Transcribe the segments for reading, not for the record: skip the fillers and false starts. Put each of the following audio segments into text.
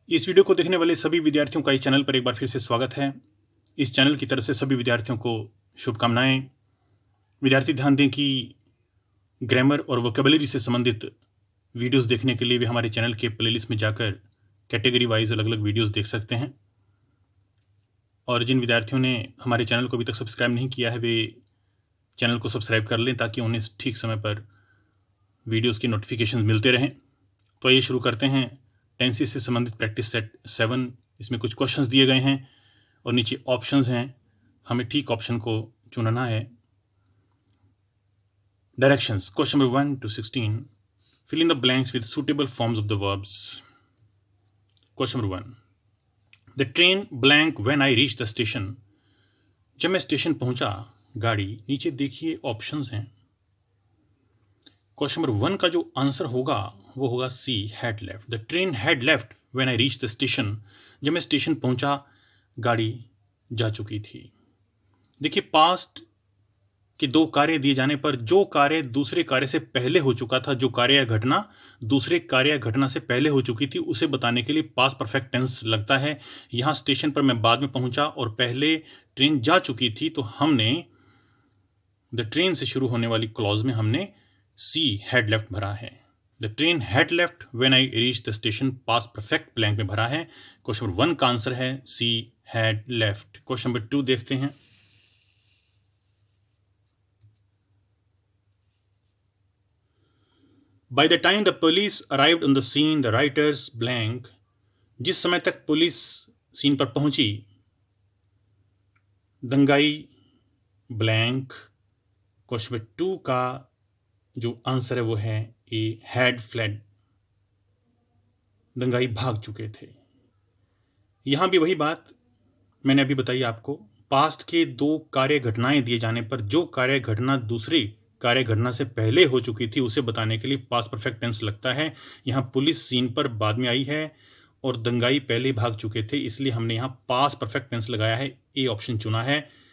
इस वीडियो को देखने वाले सभी विद्यार्थियों का इस चैनल पर एक बार फिर से स्वागत है। इस चैनल की तरफ से सभी विद्यार्थियों को शुभकामनाएं। विद्यार्थी ध्यान दें कि ग्रामर और वोकेबलरी से संबंधित वीडियोस देखने के लिए भी हमारे चैनल के प्लेलिस्ट में जाकर कैटेगरी वाइज अलग अलग वीडियोस देख सकते हैं। और जिन विद्यार्थियों ने हमारे चैनल को अभी तक सब्सक्राइब नहीं किया है वे चैनल को सब्सक्राइब कर लें ताकि उन्हें ठीक समय पर वीडियोज़ की नोटिफिकेशन मिलते रहें। तो आइए शुरू करते हैं। टेंसेस से संबंधित प्रैक्टिस सेट 7। इसमें कुछ क्वेश्चंस दिए गए हैं और नीचे ऑप्शंस हैं, हमें ठीक ऑप्शन को चुनना है। Directions, question number 1 to 16, fill in the blanks with suitable forms of the verbs. Question number 1, the train blank when I reach the station. जब मैं स्टेशन पहुंचा गाड़ी, नीचे देखिए ऑप्शंस हैं। क्वेश्चन नंबर 1 का जो आंसर होगा वो होगा C, had left. The train had left when I reach the station. जब मैं स्टेशन पहुंचा गाड़ी जा चुकी थी। देखिए, पास्ट के दो कार्य दिए जाने पर जो कार्य दूसरे कार्य से पहले हो चुका था, जो कार्य या घटना दूसरे कार्य या घटना से पहले हो चुकी थी, उसे बताने के लिए पास्ट परफेक्ट टेंस लगता है। यहां स्टेशन पर मैं बाद में पहुंचा और पहले ट्रेन जा चुकी थी, तो हमने द ट्रेन से शुरू होने वाली क्लॉज में हमने सी, हैड लेफ्ट भरा है। The train had left when I reach the station, past perfect blank में भरा है। क्वेश्चन नंबर 1 का आंसर है C, had left. Question number 2 देखते हैं। By the time the police arrived on the scene, the writers blank। जिस समय तक पुलिस सीन पर पहुंची, दंगाई ब्लैंक। क्वेश्चन नंबर 2 का जो आंसर है वो है ए, हैड फ्लेड। दंगाई भाग चुके थे। यहां भी वही बात मैंने अभी बताई आपको। पास्ट के दो कार्य घटनाएं दिए जाने पर जो कार्य घटना दूसरी कार्य घटना से पहले हो चुकी थी उसे बताने के लिए पास्ट परफेक्ट टेंस लगता है। यहां पुलिस सीन पर बाद में आई है और दंगाई पहले भाग चुके थे, इसलिए हमने यहां पास्ट परफेक्ट टेंस लगाया है, ए ऑप्शन चुना है।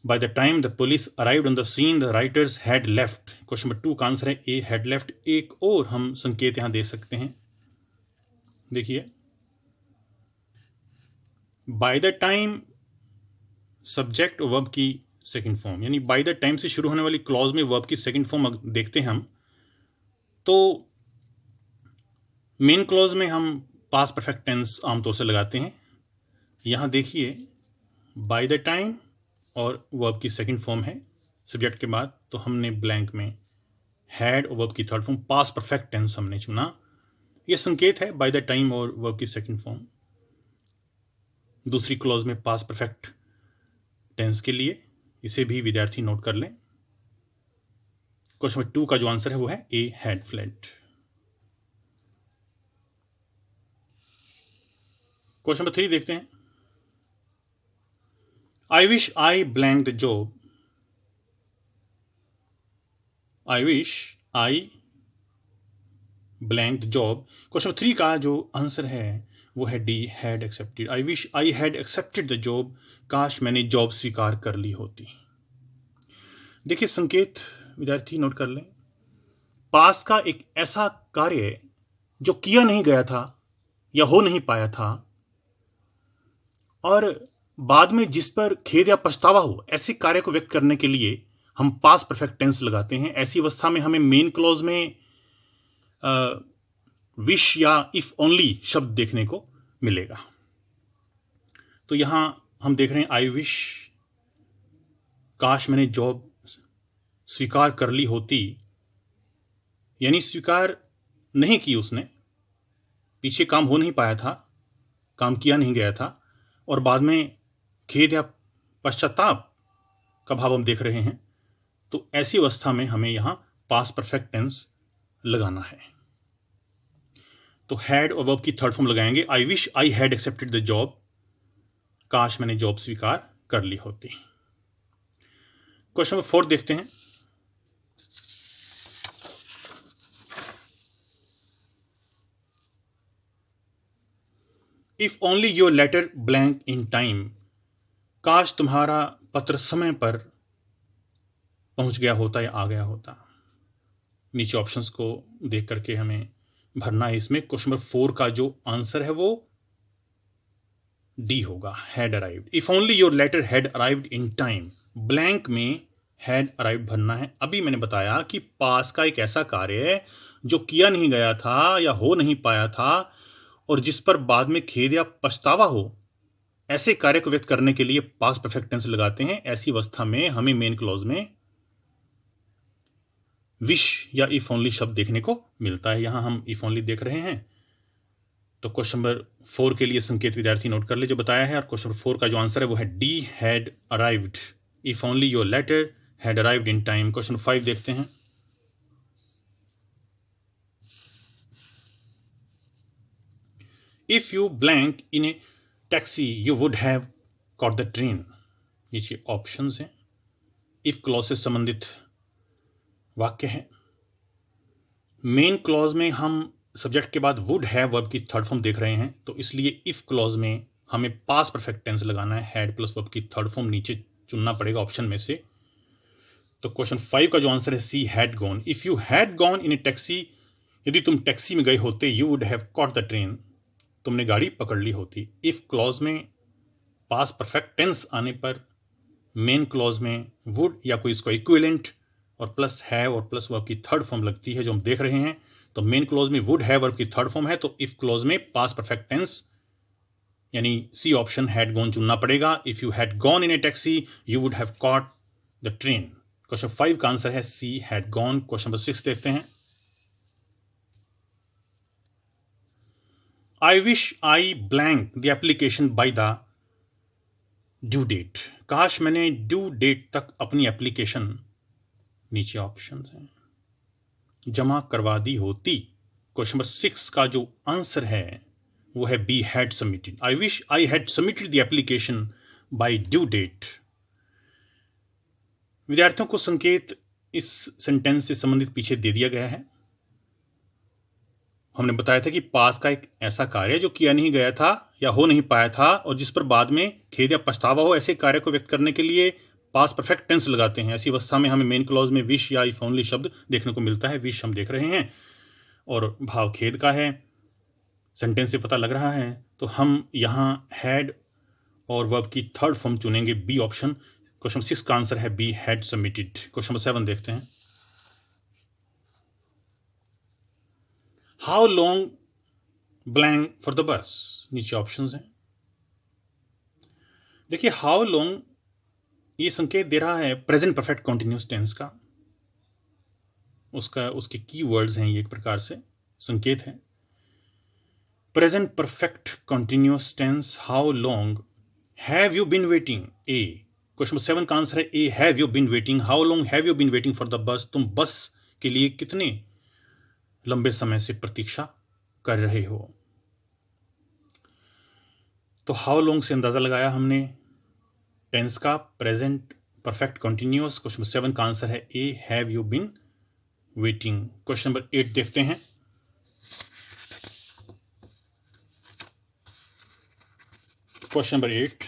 By the time the police arrived on the scene, the writers had left. Question number 2 का आंसर है ए, हैड लेफ्ट। एक और हम संकेत यहां दे सकते हैं, देखिए, bye the time subject verb की सेकंड फॉर्म, यानी बाय द टाइम से शुरू होने वाली क्लॉज में वर्ब की सेकंड फॉर्म देखते हैं हम, तो मेन क्लॉज में हम पास्ट परफेक्ट टेंस आमतौर से लगाते हैं। यहां देखिए, बाय द टाइम और वर्ब की सेकंड फॉर्म है सब्जेक्ट के बाद, तो हमने ब्लैंक में हैड और वर्ब की third form past perfect tense हमने चुना। यह संकेत है बाय द टाइम और वर्ब की सेकंड फॉर्म दूसरी क्लॉज में पास्ट परफेक्ट टेंस के लिए, इसे भी विद्यार्थी नोट कर लें। क्वेश्चन नंबर 2 का जो आंसर है वो है ए, हैड फ्लेड। क्वेश्चन नंबर 3 देखते हैं। आई wish I blank the job. I wish I blank the job. Question number 3 का जो आंसर है वो है D, had accepted. I wish I had accepted the job. काश मैंने जॉब स्वीकार कर ली होती। देखिए, संकेत विद्यार्थी नोट कर लें। पास्ट का एक ऐसा कार्य जो किया नहीं गया था या हो नहीं पाया था, और बाद में जिस पर खेद या पछतावा हो, ऐसे कार्य को व्यक्त करने के लिए हम पास्ट परफेक्ट टेंस लगाते हैं। ऐसी अवस्था में हमें मेन क्लॉज में विश या इफ ओनली शब्द देखने को मिलेगा। तो यहां हम देख रहे हैं आई विश, काश मैंने जॉब स्वीकार कर ली होती, यानी स्वीकार नहीं की उसने, पीछे काम हो नहीं पाया था, काम किया नहीं गया था, और बाद में खेद या पश्चाताप का भाव हम देख रहे हैं। तो ऐसी अवस्था में हमें यहां पास्ट परफेक्ट टेंस लगाना है। तो हैड और वर्ब की थर्ड फॉर्म लगाएंगे, आई wish I had accepted the job. काश मैंने जॉब स्वीकार कर ली होती। क्वेश्चन नंबर 4 देखते हैं। If only your letter blank in time. काश तुम्हारा पत्र समय पर पहुंच गया होता या आ गया होता। नीचे ऑप्शंस को देख करके हमें भरना है इसमें। क्वेश्चन नंबर 4 का जो आंसर है वो डी होगा, had arrived. If only your letter had arrived in time, blank में हैड अराइव्ड भरना है। अभी मैंने बताया कि पास का एक ऐसा कार्य है जो किया नहीं गया था या हो नहीं पाया था और जिस पर बाद में खेद या पछतावा हो, ऐसे कार्य को व्यक्त करने के लिए पास परफेक्ट टेंस लगाते हैं। ऐसी अवस्था में हमें मेन क्लॉज में विश या इफ ओनली शब्द देखने को मिलता है। यहां हम इफ ओनली देख रहे हैं। तो क्वेश्चन नंबर 4 के लिए संकेत विद्यार्थी नोट कर ले जो बताया है, और क्वेश्चन नंबर 4 का जो आंसर है वो है D, had arrived. If only your letter had arrived in time. Question 5 देखते हैं। If you blank in a taxi you would have caught the train. नीचे ऑप्शंस हैं। इफ क्लॉज से संबंधित वाक्य है। मेन क्लॉज में हम सब्जेक्ट के बाद वुड हैव वर्ब की थर्ड फॉर्म देख रहे हैं, तो इसलिए इफ क्लॉज में हमें पास्ट परफेक्ट टेंस लगाना है। हैड प्लस वर्ब की थर्ड फॉर्म नीचे चुनना पड़ेगा ऑप्शन में से। तो क्वेश्चन 5 का जो आंसर है C, had gone. If you had gone in a taxi, यदि तुम टैक्सी में गए होते, you would have caught the train, तुमने गाड़ी पकड़ ली होती। इफ क्लॉज में पास्ट परफेक्ट टेंस आने पर मेन क्लॉज में वुड या कोई इसको इक्विवेलेंट और प्लस हैव और प्लस वर्ब की थर्ड फॉर्म लगती है जो हम देख रहे हैं। तो मेन क्लॉज में वुड हैव वर्ब की थर्ड फॉर्म है, तो इफ क्लॉज में पास्ट परफेक्ट टेंस यानी सी ऑप्शन हैड गॉन चुनना पड़ेगा। If you had gone in a taxi you would have caught the train. Question 5 का आंसर है C, had gone. Question number 6 देखते हैं। आई wish I blank the application by the due date. काश मैंने due date तक अपनी application, नीचे option हैं, जमा करवा दी होती। क्वेश्चन नंबर 6 का जो आंसर है वो है B, had submitted. I wish I had submitted the application by due date. विद्यार्थियों को संकेत इस सेंटेंस से संबंधित पीछे दे दिया गया है। हमने बताया था कि पास का एक ऐसा कार्य जो किया नहीं गया था या हो नहीं पाया था और जिस पर बाद में खेद या पछतावा हो, ऐसे कार्य को व्यक्त करने के लिए पास्ट परफेक्ट टेंस लगाते हैं। ऐसी अवस्था में हमें मेन क्लॉज में विश या इफ ओनली शब्द देखने को मिलता है। विश हम देख रहे हैं और भाव खेद का है, सेंटेंस से पता लग रहा है, तो हम यहाँ हैड और वर्ब की थर्ड फॉर्म चुनेंगे, बी ऑप्शन। क्वेश्चन 6 का आंसर है B, had submitted. Question number 7 देखते हैं। How long blank for the bus. नीचे ऑप्शंस हैं। देखिए हाउ लॉन्ग ये संकेत दे रहा है प्रेजेंट परफेक्ट कॉन्टिन्यूस टेंस का। उसके की वर्ड्स हैं, ये एक प्रकार से संकेत है। Present perfect continuous tense, how long have you been waiting. A, question number 7 का आंसर है A, have you been waiting. How long have you been waiting for the bus. तुम बस के लिए कितने लंबे समय से प्रतीक्षा कर रहे हो। तो हाउ लॉन्ग से अंदाजा लगाया हमने टेंस का present perfect continuous. Question number 7 का आंसर है A, have you been waiting. Question number 8 देखते हैं। Question number 8,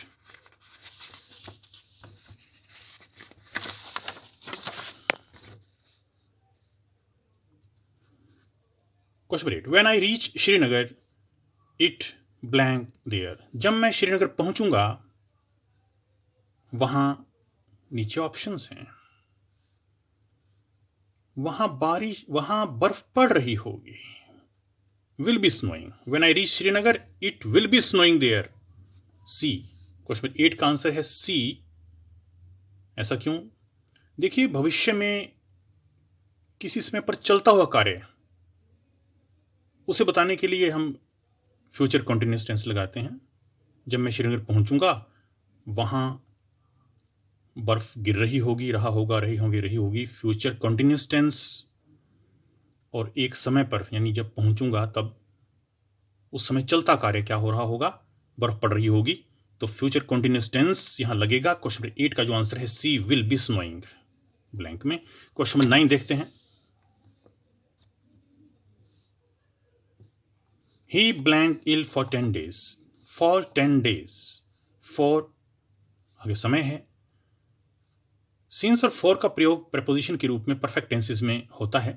question number 8, when I reach Srinagar it blank there. जब मैं श्रीनगर पहुंचूंगा वहां, नीचे ऑप्शंस हैं, वहां बर्फ पड़ रही होगी। Will be snowing. When I reach Srinagar it will be snowing there. C, question number 8 का आंसर है सी। ऐसा क्यों? देखिए भविष्य में किसी समय पर चलता हुआ कार्य, उसे बताने के लिए हम फ्यूचर कॉन्टिन्यूअस टेंस लगाते हैं। जब मैं श्रीनगर पहुंचूंगा वहां बर्फ गिर रही होगी, रहा होगा, रही होंगी, रही होगी। फ्यूचर कॉन्टिन्यूअस टेंस और एक समय पर, यानी जब पहुंचूंगा तब उस समय चलता कार्य क्या हो रहा होगा, बर्फ पड़ रही होगी। तो फ्यूचर कॉन्टिन्यूअस टेंस यहां लगेगा। क्वेश्चन नंबर 8 का जो आंसर है C, will be snowing, blank में। क्वेश्चन नंबर 9 देखते हैं। He blank ill for 10 days। For 10 days, for आगे समय है। सिंस और फॉर का प्रयोग प्रेपोजिशन के रूप में परफेक्ट टेंसेस में होता है,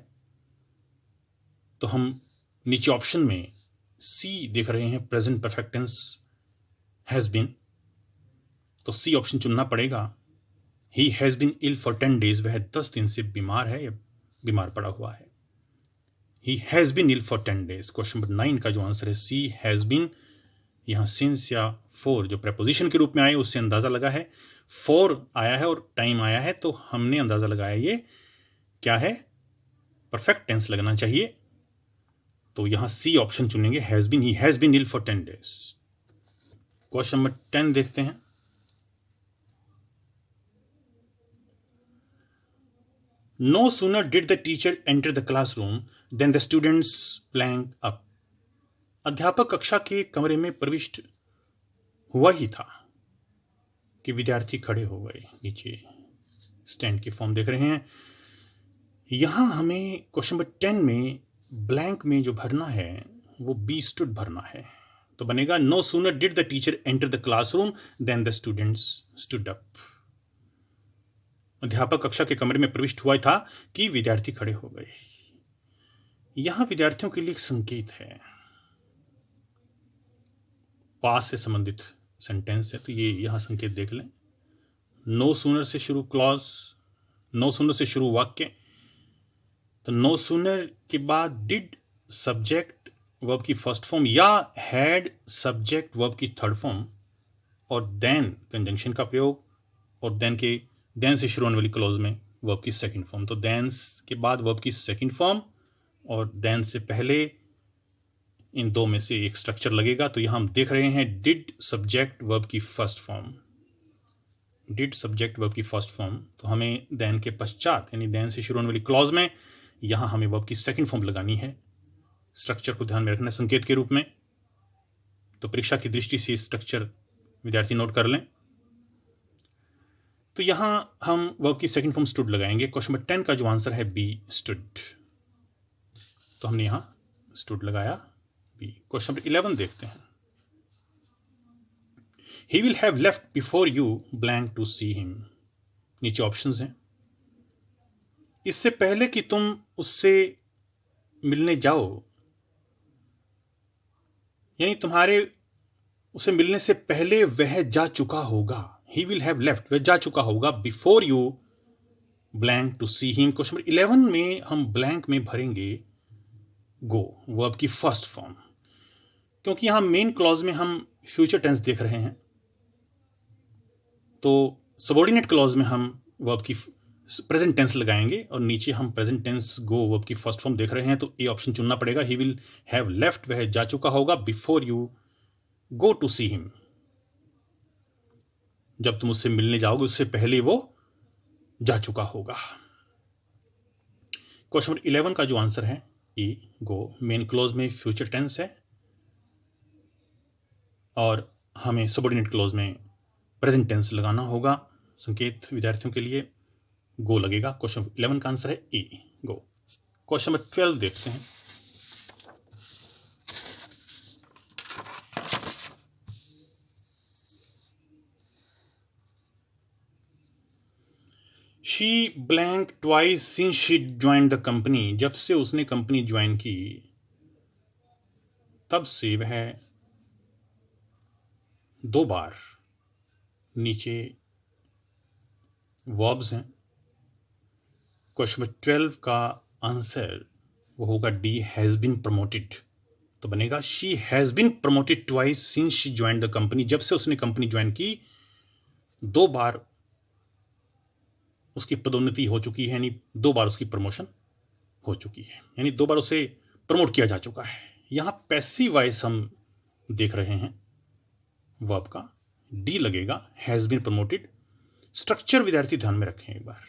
तो हम नीचे ऑप्शन में सी देख रहे हैं, present perfect tense has been, तो सी ऑप्शन चुनना पड़ेगा। He has been ill for 10 days, वह 10 दिन से बीमार है या बीमार पड़ा हुआ है। He has been ill for 10 days। Question number 9 का जो आंसर है सी हैज़ बीन। यहाँ सिंस या फॉर जो प्रेपोजिशन के रूप में आए उससे अंदाज़ा लगा है, फॉर आया है और टाइम आया है, तो हमने अंदाज़ा लगाया ये क्या है, परफेक्ट टेंस लगना चाहिए। तो यहाँ सी ऑप्शन चुनेंगे, has been, he has been ill for 10 days। Question number 10 देखते हैं। No sooner did the teacher enter the classroom then the students plank up. अध्यापक कक्षा के कमरे में प्रविष्ट हुआ ही था कि विद्यार्थी खड़े हो गए। नीचे स्टैंड की फॉर्म देख रहे हैं। यहां हमें क्वेश्चन नंबर 10 में ब्लैंक में जो भरना है वो बी स्टूड भरना है, तो बनेगा no sooner did the teacher enter the classroom then the students stood up. अध्यापक कक्षा के कमरे में प्रविष्ट हुआ था कि विद्यार्थी खड़े हो गए। यहां विद्यार्थियों के लिए एक संकेत है, पास से संबंधित सेंटेंस है, तो ये यहां संकेत देख लें। नो सूनर से शुरू क्लॉज, नो सूनर से शुरू वाक्य, तो नो सूनर के बाद डिड सब्जेक्ट वर्ब की फर्स्ट फॉर्म या हैड सब्जेक्ट वर्ब की थर्ड फॉर्म और देन कंजंक्शन का प्रयोग, और देन से शुरू होने वाली क्लॉज में वर्ब की सेकंड फॉर्म। तो देन के बाद वर्ब की सेकंड फॉर्म और देन से पहले इन दो में से एक स्ट्रक्चर लगेगा। तो यहां हम देख रहे हैं डिड सब्जेक्ट वर्ब की first form, did subject verb की फर्स्ट फॉर्म, तो हमें देन के पश्चात यानी देन से शुरू होने वाली क्लॉज में यहां हमें वर्ब की सेकंड फॉर्म लगानी है। स्ट्रक्चर को ध्यान में रखना संकेत के रूप में, तो परीक्षा की दृष्टि से स्ट्रक्चर विद्यार्थी नोट कर लें। तो यहां हम वर्ब की सेकंड फॉर्म स्टूड लगाएंगे। क्वेश्चन नंबर 10 का जो आंसर है बी स्टूड, तो हमने यहां स्टूड लगाया बी। क्वेश्चन नंबर 11 देखते हैं। He will have left before you blank to see him. नीचे ऑप्शंस हैं, इससे पहले कि तुम उससे मिलने जाओ, यानी तुम्हारे उसे मिलने से पहले वह जा चुका होगा। ही विल हैव लेफ्ट, वह जा चुका होगा, before you blank to see him. Question number 11 में हम ब्लैंक में भरेंगे गो, वर्ब की फर्स्ट फॉर्म, क्योंकि यहां मेन क्लॉज में हम फ्यूचर टेंस देख रहे हैं, तो सबऑर्डिनेट क्लॉज में हम वर्ब की प्रेजेंट टेंस लगाएंगे और नीचे हम प्रेजेंट टेंस गो वर्ब की फर्स्ट फॉर्म देख रहे हैं, तो ए ऑप्शन चुनना पड़ेगा। ही विल हैव लेफ्ट, वह जा चुका होगा, before you go to see him, जब तुम उससे मिलने जाओगे उससे पहले वो जा चुका होगा। क्वेश्चन नंबर 11 का जो आंसर है ए गो, मेन क्लॉज में फ्यूचर टेंस है और हमें सबऑर्डिनेट क्लॉज में प्रेजेंट टेंस लगाना होगा। संकेत विद्यार्थियों के लिए गो लगेगा। क्वेश्चन 11 का आंसर है ए गो। क्वेश्चन नंबर 12 देखते हैं। She blank twice since she join the company. जब से उसने कंपनी ज्वाइन की तब से वह 2 बार, नीचे वर्ब्स हैं। क्वेश्चन नंबर 12 का आंसर वो होगा डी, हैज़ बीन प्रमोटेड, तो बनेगा she has been promoted twice since she join the company. जब से उसने कंपनी ज्वाइन की 2 बार उसकी पदोन्नति हो चुकी है, यानी 2 बार उसकी प्रमोशन हो चुकी है, यानी 2 बार उसे प्रमोट किया जा चुका है। यहां पैसिव वॉइस हम देख रहे हैं वर्ब का, डी लगेगा, हैज़ बीन प्रमोटेड। स्ट्रक्चर विद्यार्थी ध्यान में रखें एक बार।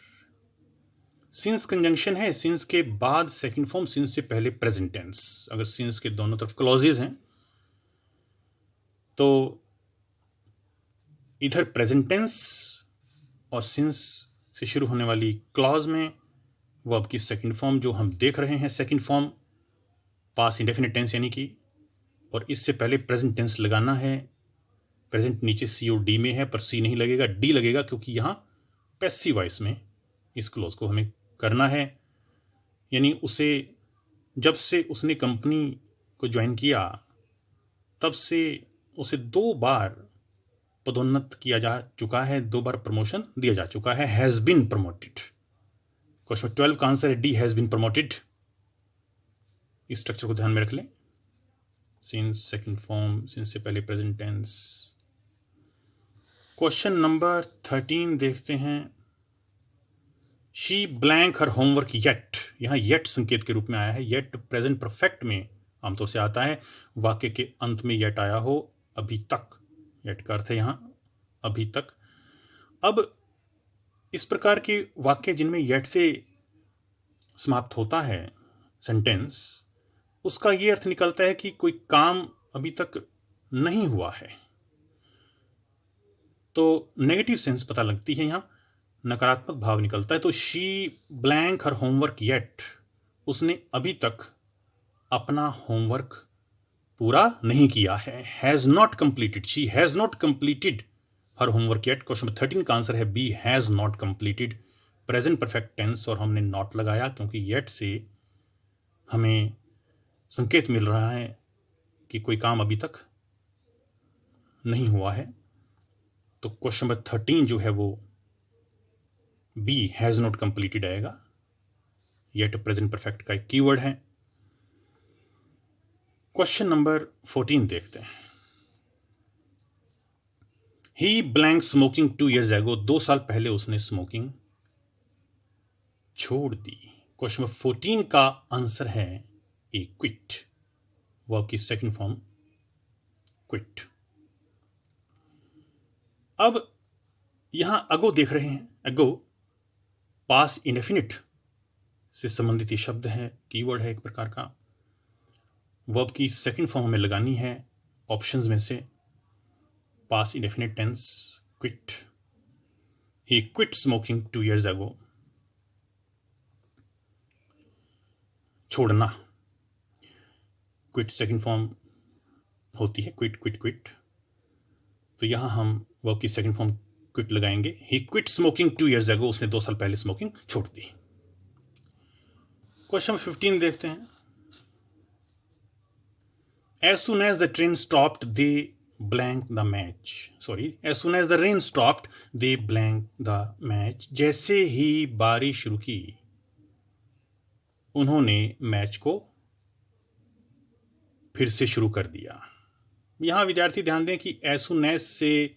सिंस कंजंक्शन है, सिंस के बाद सेकंड फॉर्म, सिंस से पहले प्रेजेंट टेंस। अगर सिंस के दोनों तरफ क्लॉजेज हैं तो इधर प्रेजेंट टेंस और सिंस से शुरू होने वाली क्लॉज में वर्ब की सेकंड फॉर्म जो हम देख रहे हैं, सेकंड फॉर्म पास इंडेफिनिट टेंस यानी कि, और इससे पहले प्रेजेंट टेंस लगाना है। प्रेजेंट नीचे सी और डी में है पर सी नहीं लगेगा, डी लगेगा, क्योंकि यहाँ पैसिव वॉइस में इस क्लॉज को हमें करना है। यानी उसे, जब से उसने कंपनी को ज्वाइन किया तब से उसे 2 बार पदोन्नत किया जा चुका है, 2 बार प्रमोशन दिया जा चुका है, हैज़ बीन प्रमोटेड। क्वेश्चन 12 का आंसर है डी, हैज़ बीन प्रमोटेड। इस स्ट्रक्चर को ध्यान में रख लें। सिंस सेकंड फॉर्म, सिंस से पहले प्रेजेंट टेंस। क्वेश्चन नंबर 13 देखते हैं। She blank her homework yet. यहाँ येट संकेत के रूप में आया है। येट प्रेजेंट परफेक्ट में आमतौर से आता है, वाक्य के अंत में येट आया हो, अभी तक। येट का अर्थ है यहाँ अभी तक। अब इस प्रकार के वाक्य जिनमें येट से समाप्त होता है सेंटेंस, उसका ये अर्थ निकलता है कि कोई काम अभी तक नहीं हुआ है। तो नेगेटिव सेंस पता लगती है, यहाँ नकारात्मक भाव निकलता है। तो she blank her homework yet, उसने अभी तक अपना होमवर्क पूरा नहीं किया है। Has not completed, she has not completed her homework yet. Question 13 का आंसर है B, has not completed. Present perfect tense और हमने नॉट लगाया क्योंकि येट से हमें संकेत मिल रहा है कि कोई काम अभी तक नहीं हुआ है। तो क्वेश्चन नंबर 13 जो है वो बी, हैज़ नॉट कंप्लीटेड आएगा। येट प्रेजेंट परफेक्ट का एक कीवर्ड है। क्वेश्चन नंबर 14 देखते हैं। He blank smoking 2 years ago, 2 साल पहले उसने स्मोकिंग छोड़ दी। क्वेश्चन नंबर 14 का आंसर है ए, क्विट। वर्ब की सेकंड फॉर्म क्विट। अब यहां अगो देख रहे हैं। अगो पास इंडेफिनिट से संबंधित ये शब्द है, कीवर्ड है एक प्रकार का। वर्ब की सेकंड फॉर्म हमें लगानी है ऑप्शंस में से। पास इंडेफिनिट टेंस क्विट। ही क्विट स्मोकिंग 2 years ago। छोड़ना, क्विट सेकंड फॉर्म होती है, क्विट क्विट क्विट। तो यहां हम वर्ब की सेकंड फॉर्म क्विट लगाएंगे। ही क्विट स्मोकिंग 2 years ago, उसने 2 साल पहले स्मोकिंग छोड़ दी। क्वेश्चन 15 देखते हैं। As soon as the train stopped, they blanked the match. Sorry, as soon as the rain stopped, they blanked the match. जैसे ही बारिश रुकी, उन्होंने मैच को फिर से शुरू कर दिया। यहाँ विद्यार्थी ध्यान दें कि as soon as से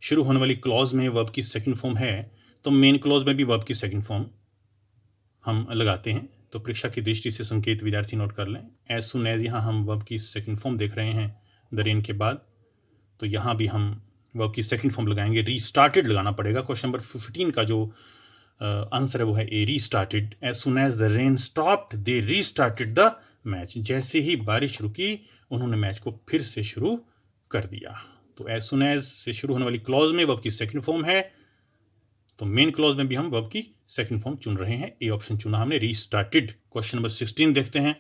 शुरू होने वाली क्लॉज में वर्ब की सेकंड फॉर्म है, तो मेन क्लॉज में भी वर्ब की सेकंड फॉर्म हम लगाते हैं। तो परीक्षा की दृष्टि से संकेत विद्यार्थी नोट कर लें। एज सुन एज, यहाँ हम वर्ब की सेकंड फॉर्म देख रहे हैं द रेन के बाद, तो यहाँ भी हम वर्ब की सेकंड फॉर्म लगाएंगे। रीस्टार्टेड लगाना पड़ेगा। क्वेश्चन नंबर 15 का जो आंसर है वो है A, restarted. As soon as the rain stopped they restarted the match. जैसे ही बारिश रुकी, उन्होंने मैच को फिर से शुरू कर दिया। तो एज सुन एज से शुरू होने वाली क्लॉज में वर्ब की सेकंड फॉर्म है, तो मेन क्लॉज में भी हम वर्ब की सेकंड फॉर्म चुन रहे हैं। ए ऑप्शन चुना हमने, रीस्टार्टेड। क्वेश्चन नंबर 16 देखते हैं।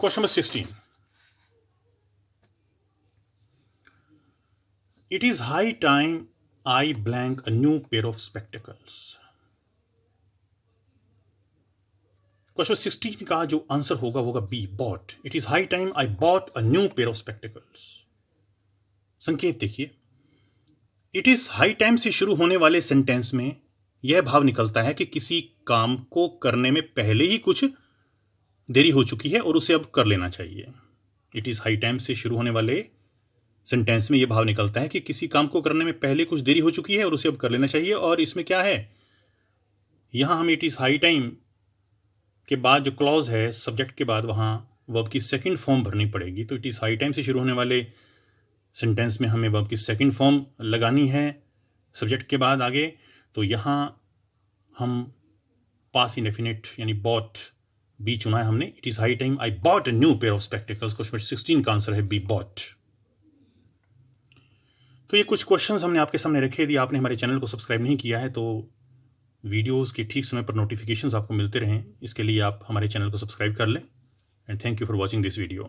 Question number 16, it is high time I blank a new pair of spectacles. Question 16 का जो आंसर होगा वो होगा B, bought. It is high time I bought a new pair of spectacles. संकेत देखिए, it is high time से शुरू होने वाले सेंटेंस में यह भाव निकलता है कि किसी काम को करने में पहले ही कुछ देरी हो चुकी है और उसे अब कर लेना चाहिए। इट इज हाई टाइम से शुरू होने वाले सेंटेंस में यह भाव निकलता है कि किसी काम को करने में पहले कुछ देरी हो चुकी है और उसे अब कर लेना चाहिए। और इसमें क्या है, यहां हम इट इज हाई टाइम के बाद जो क्लॉज है सब्जेक्ट के बाद, वहाँ वर्ब की सेकंड फॉर्म भरनी पड़ेगी। तो इट इज़ हाई टाइम से शुरू होने वाले सेंटेंस में हमें वर्ब की सेकंड फॉर्म लगानी है सब्जेक्ट के बाद आगे। तो यहाँ हम पास इंडेफिनिट यानी बॉट बी चुना है हमने। It is high time I bought a new pair of spectacles. Question 16 का आंसर है बी, बॉट। तो ये कुछ क्वेश्चंस हमने आपके सामने रखे। यदि आपने हमारे चैनल को सब्सक्राइब नहीं किया है तो वीडियोस के ठीक समय पर नोटिफिकेशंस आपको मिलते रहें, इसके लिए आप हमारे चैनल को सब्सक्राइब कर लें। And thank you for watching this video.